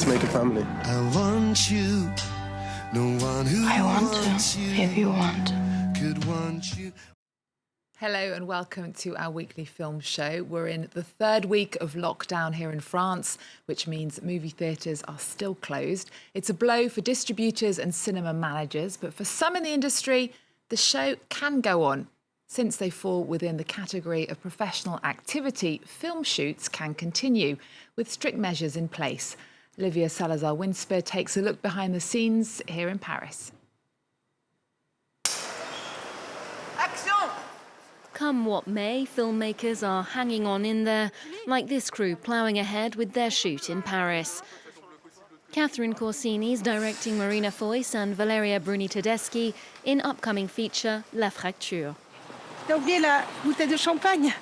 to make a family. I want you, no one who I want wants to, you if you want. could want you. Hello and welcome to our weekly film show. We're in the third week of lockdown here in France, which means movie theatres are still closed. It's a blow for distributors and cinema managers, but for some in the industry, the show can go on. Since they fall within the category of professional activity, film shoots can continue with strict measures in place. Olivia Salazar-Winsper takes a look behind the scenes here in Paris. Come what may, filmmakers are hanging on in there, like this crew ploughing ahead with their shoot in Paris. Catherine Corsini's directing Marina Foïs and Valeria Bruni-Tedeschi in upcoming feature La Fracture. T'as oublié la bouteille de champagne?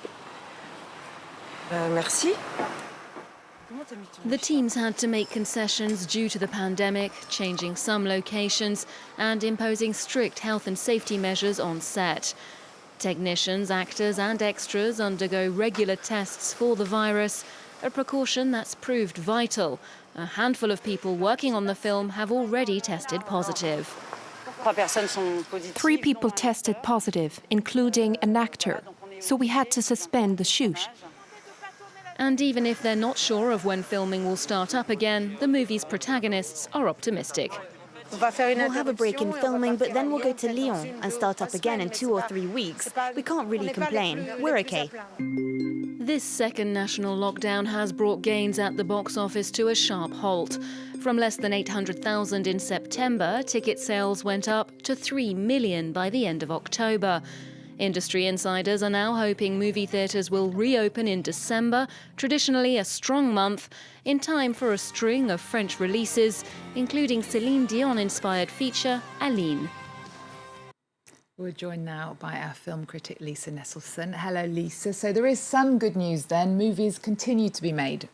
Merci. The teams had to make concessions due to the pandemic, changing some locations and imposing strict health and safety measures on set. Technicians, actors and extras undergo regular tests for the virus, a precaution that's proved vital. A handful of people working on the film have already tested positive. 3 people tested positive, including an actor, so we had to suspend the shoot. And even if they're not sure of when filming will start up again, the movie's protagonists are optimistic. We'll have a break in filming, but then we'll go to Lyon and start up again in 2 or 3 weeks. We can't really complain. We're okay. This second national lockdown has brought gains at the box office to a sharp halt. From less than 800,000 in September, ticket sales went up to 3 million by the end of October. Industry insiders are now hoping movie theatres will reopen in December, traditionally a strong month, in time for a string of French releases, including Celine Dion-inspired feature Aline. We're joined now by our film critic Lisa Nesselson. Hello, Lisa. So there is some good news then. Movies continue to be made.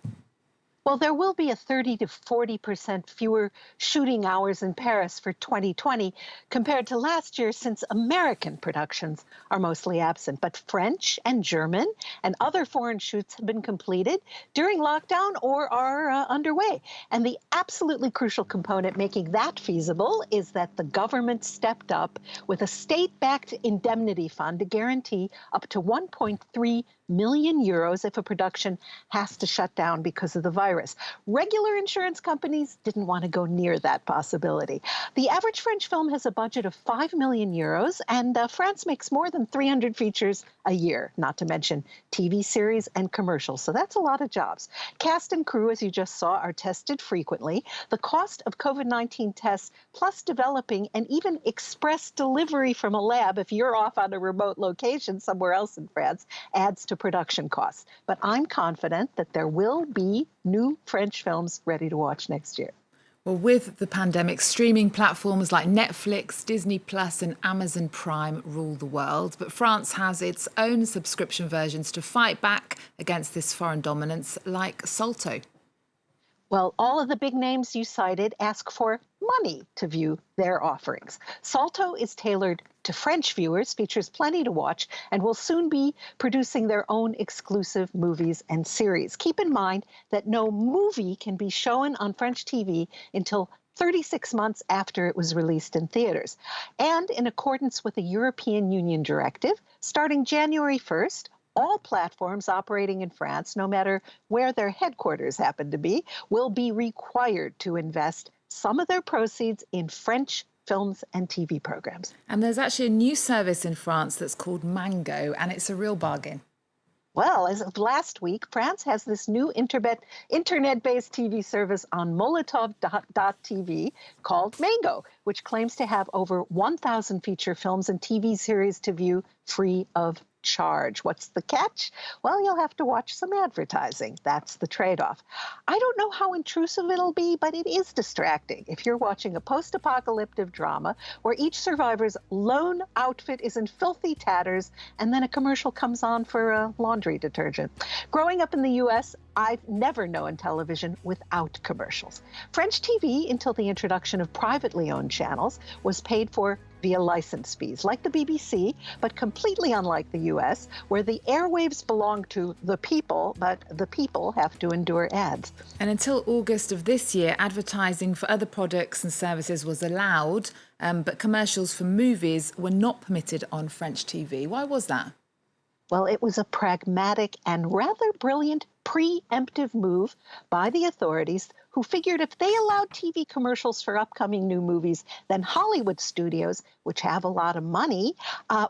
Well, there will be a 30 to 40% fewer shooting hours in Paris for 2020 compared to last year, since American productions are mostly absent. But French and German and other foreign shoots have been completed during lockdown or are underway. And the absolutely crucial component making that feasible is that the government stepped up with a state-backed indemnity fund to guarantee up to 1.3 million euros if a production has to shut down because of the virus. Regular insurance companies didn't want to go near that possibility. The average French film has a budget of 5 million euros, and France makes more than 300 features a year, not to mention TV series and commercials. So that's a lot of jobs. Cast and crew, as you just saw, are tested frequently. The cost of COVID-19 tests, plus developing and even express delivery from a lab if you're off on a remote location somewhere else in France, adds to production costs. But I'm confident that there will be new French films ready to watch next year. Well, with the pandemic, streaming platforms like Netflix, Disney Plus and Amazon Prime rule the world. But France has its own subscription versions to fight back against this foreign dominance, like Salto. Well, all of the big names you cited ask for money to view their offerings. Salto is tailored to French viewers, features plenty to watch, and will soon be producing their own exclusive movies and series. Keep in mind that no movie can be shown on French TV until 36 months after it was released in theaters. And in accordance with a European Union directive, starting January 1st, all platforms operating in France, no matter where their headquarters happen to be, will be required to invest some of their proceeds in French films and TV programs. And there's actually a new service in France that's called Mango, and it's a real bargain. Well, as of last week, France has this new internet-based TV service on Molotov.tv called Mango, which claims to have over 1,000 feature films and TV series to view free of charge. What's the catch? Well, you'll have to watch some advertising. That's the trade-off. I don't know how intrusive it'll be, but it is distracting if you're watching a post-apocalyptic drama where each survivor's lone outfit is in filthy tatters and then a commercial comes on for laundry detergent. Growing up in the U.S., I've never known television without commercials. French TV, until the introduction of privately owned channels, was paid for via license fees, like the BBC, but completely unlike the US, where the airwaves belong to the people, but the people have to endure ads. And until August of this year, advertising for other products and services was allowed, but commercials for movies were not permitted on French TV. Why was that? Well, it was a pragmatic and rather brilliant preemptive move by the authorities who figured if they allowed TV commercials for upcoming new movies, then Hollywood studios, which have a lot of money,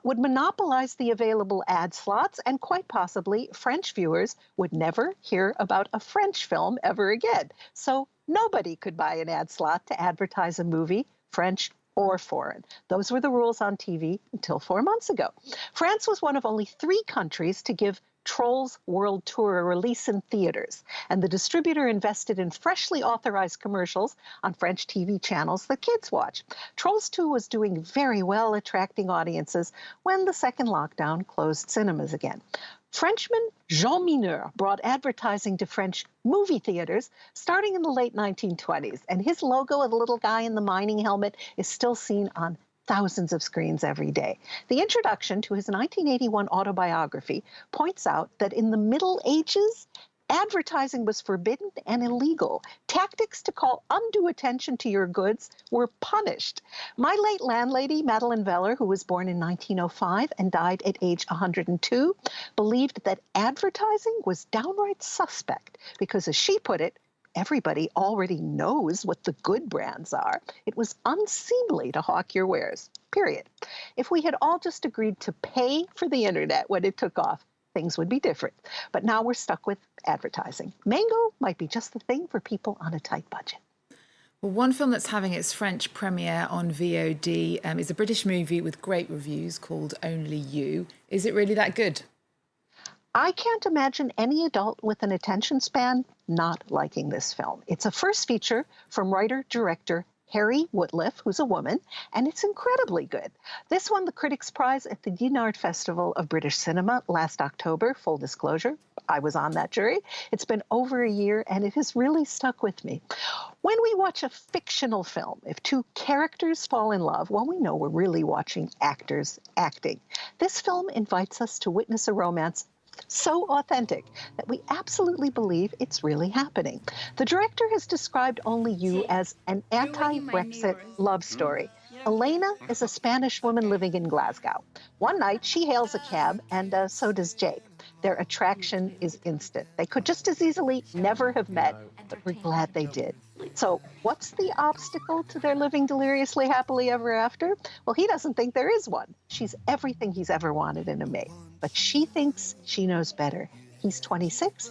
would monopolize the available ad slots, and quite possibly French viewers would never hear about a French film ever again. So nobody could buy an ad slot to advertise a movie, French or foreign. Those were the rules on TV until 4 months ago. France was one of only 3 countries to give Trolls World Tour a release in theaters, and the distributor invested in freshly authorized commercials on French TV channels that kids watch. Trolls 2 was doing very well, attracting audiences when the second lockdown closed cinemas again. Frenchman Jean Mineur brought advertising to French movie theaters starting in the late 1920s, and his logo of the little guy in the mining helmet is still seen on thousands of screens every day. The introduction to his 1981 autobiography points out that in the Middle Ages, advertising was forbidden and illegal. Tactics to call undue attention to your goods were punished. My late landlady, Madeleine Veller, who was born in 1905 and died at age 102, believed that advertising was downright suspect because, as she put it, everybody already knows what the good brands are. It was unseemly to hawk your wares, period. If we had all just agreed to pay for the internet when it took off, things would be different. But now we're stuck with advertising. Mango might be just the thing for people on a tight budget. Well, one film that's having its French premiere on VOD is a British movie with great reviews called Only You. Is it really that good? I can't imagine any adult with an attention span not liking this film. It's a first feature from writer-director Harry Woodliff, who's a woman, and it's incredibly good. This won the Critics' Prize at the Dinard Festival of British Cinema last October. Full disclosure, I was on that jury. It's been over a year, and it has really stuck with me. When we watch a fictional film, if 2 characters fall in love, well, we know we're really watching actors acting. This film invites us to witness a romance so authentic that we absolutely believe it's really happening. The director has described Only You as an anti-Brexit love story. Elena is a Spanish woman living in Glasgow. One night, she hails a cab, and so does Jake. Their attraction is instant. They could just as easily never have met, but we're glad they did. So what's the obstacle to their living deliriously happily ever after? Well, he doesn't think there is one. She's everything he's ever wanted in a mate, but she thinks she knows better. He's 26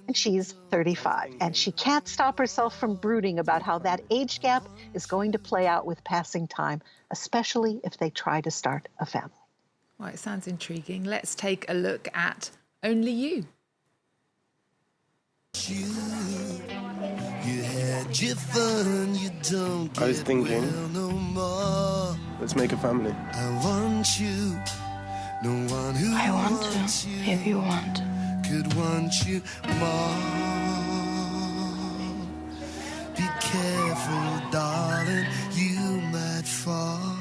and she's 35, and she can't stop herself from brooding about how that age gap is going to play out with passing time, especially if they try to start a family. Well, it sounds intriguing. Let's take a look at Only You. You had your fun, you don't I was get thinking, well no more. let's make a family. I want you, no one who I want wants to, you if you want. could want you more. Be careful, darling, you might fall.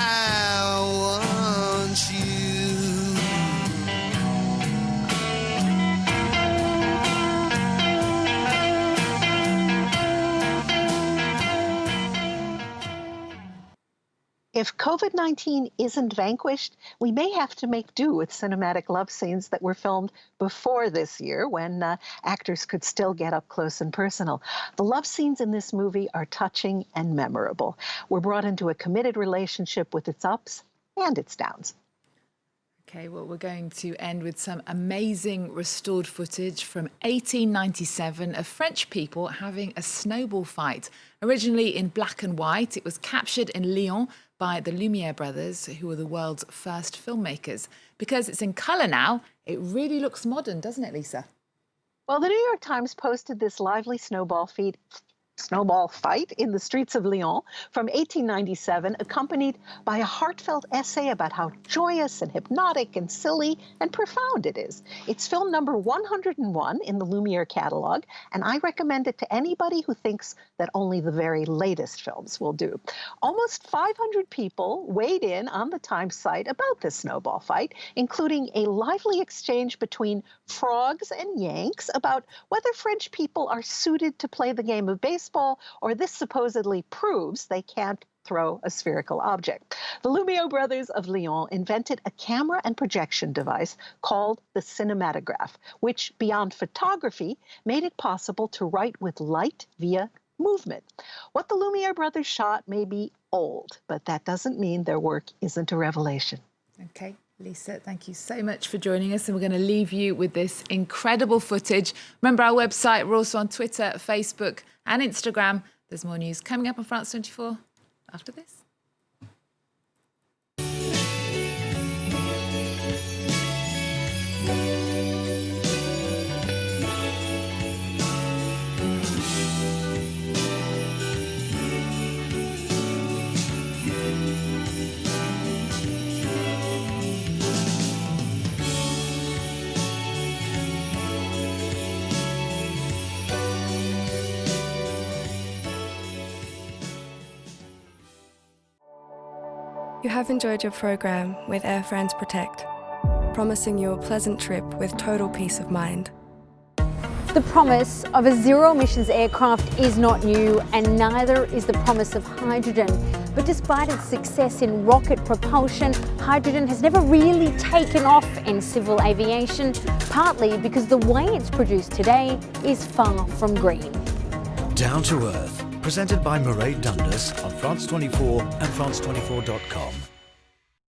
I want you. If COVID-19 isn't vanquished, we may have to make do with cinematic love scenes that were filmed before this year when actors could still get up close and personal. The love scenes in this movie are touching and memorable. We're brought into a committed relationship with its ups and its downs. Okay, well, we're going to end with some amazing restored footage from 1897 of French people having a snowball fight. Originally in black and white, it was captured in Lyon by the Lumiere brothers, who were the world's first filmmakers. Because it's in colour now, it really looks modern, doesn't it, Lisa? Well, the New York Times posted this lively snowball snowball fight in the streets of Lyon from 1897, accompanied by a heartfelt essay about how joyous and hypnotic and silly and profound it is. It's film number 101 in the Lumiere catalog, and I recommend it to anybody who thinks that only the very latest films will do. Almost 500 people weighed in on the Times site about this snowball fight, including a lively exchange between frogs and Yanks about whether French people are suited to play the game of baseball, or this supposedly proves they can't throw a spherical object. The Lumiere brothers of Lyon invented a camera and projection device called the cinematograph, which, beyond photography, made it possible to write with light via movement. What the Lumiere brothers shot may be old, but that doesn't mean their work isn't a revelation. Okay, Lisa, thank you so much for joining us, and we're going to leave you with this incredible footage. Remember our website, we're also on Twitter, Facebook and Instagram. There's more news coming up on France 24 after this. You have enjoyed your program with Air France Protect, promising you a pleasant trip with total peace of mind. The promise of a zero-emissions aircraft is not new, and neither is the promise of hydrogen. But despite its success in rocket propulsion, hydrogen has never really taken off in civil aviation, partly because the way it's produced today is far from green. Down to Earth, presented by Mairead Dundas on France 24 and France24.com.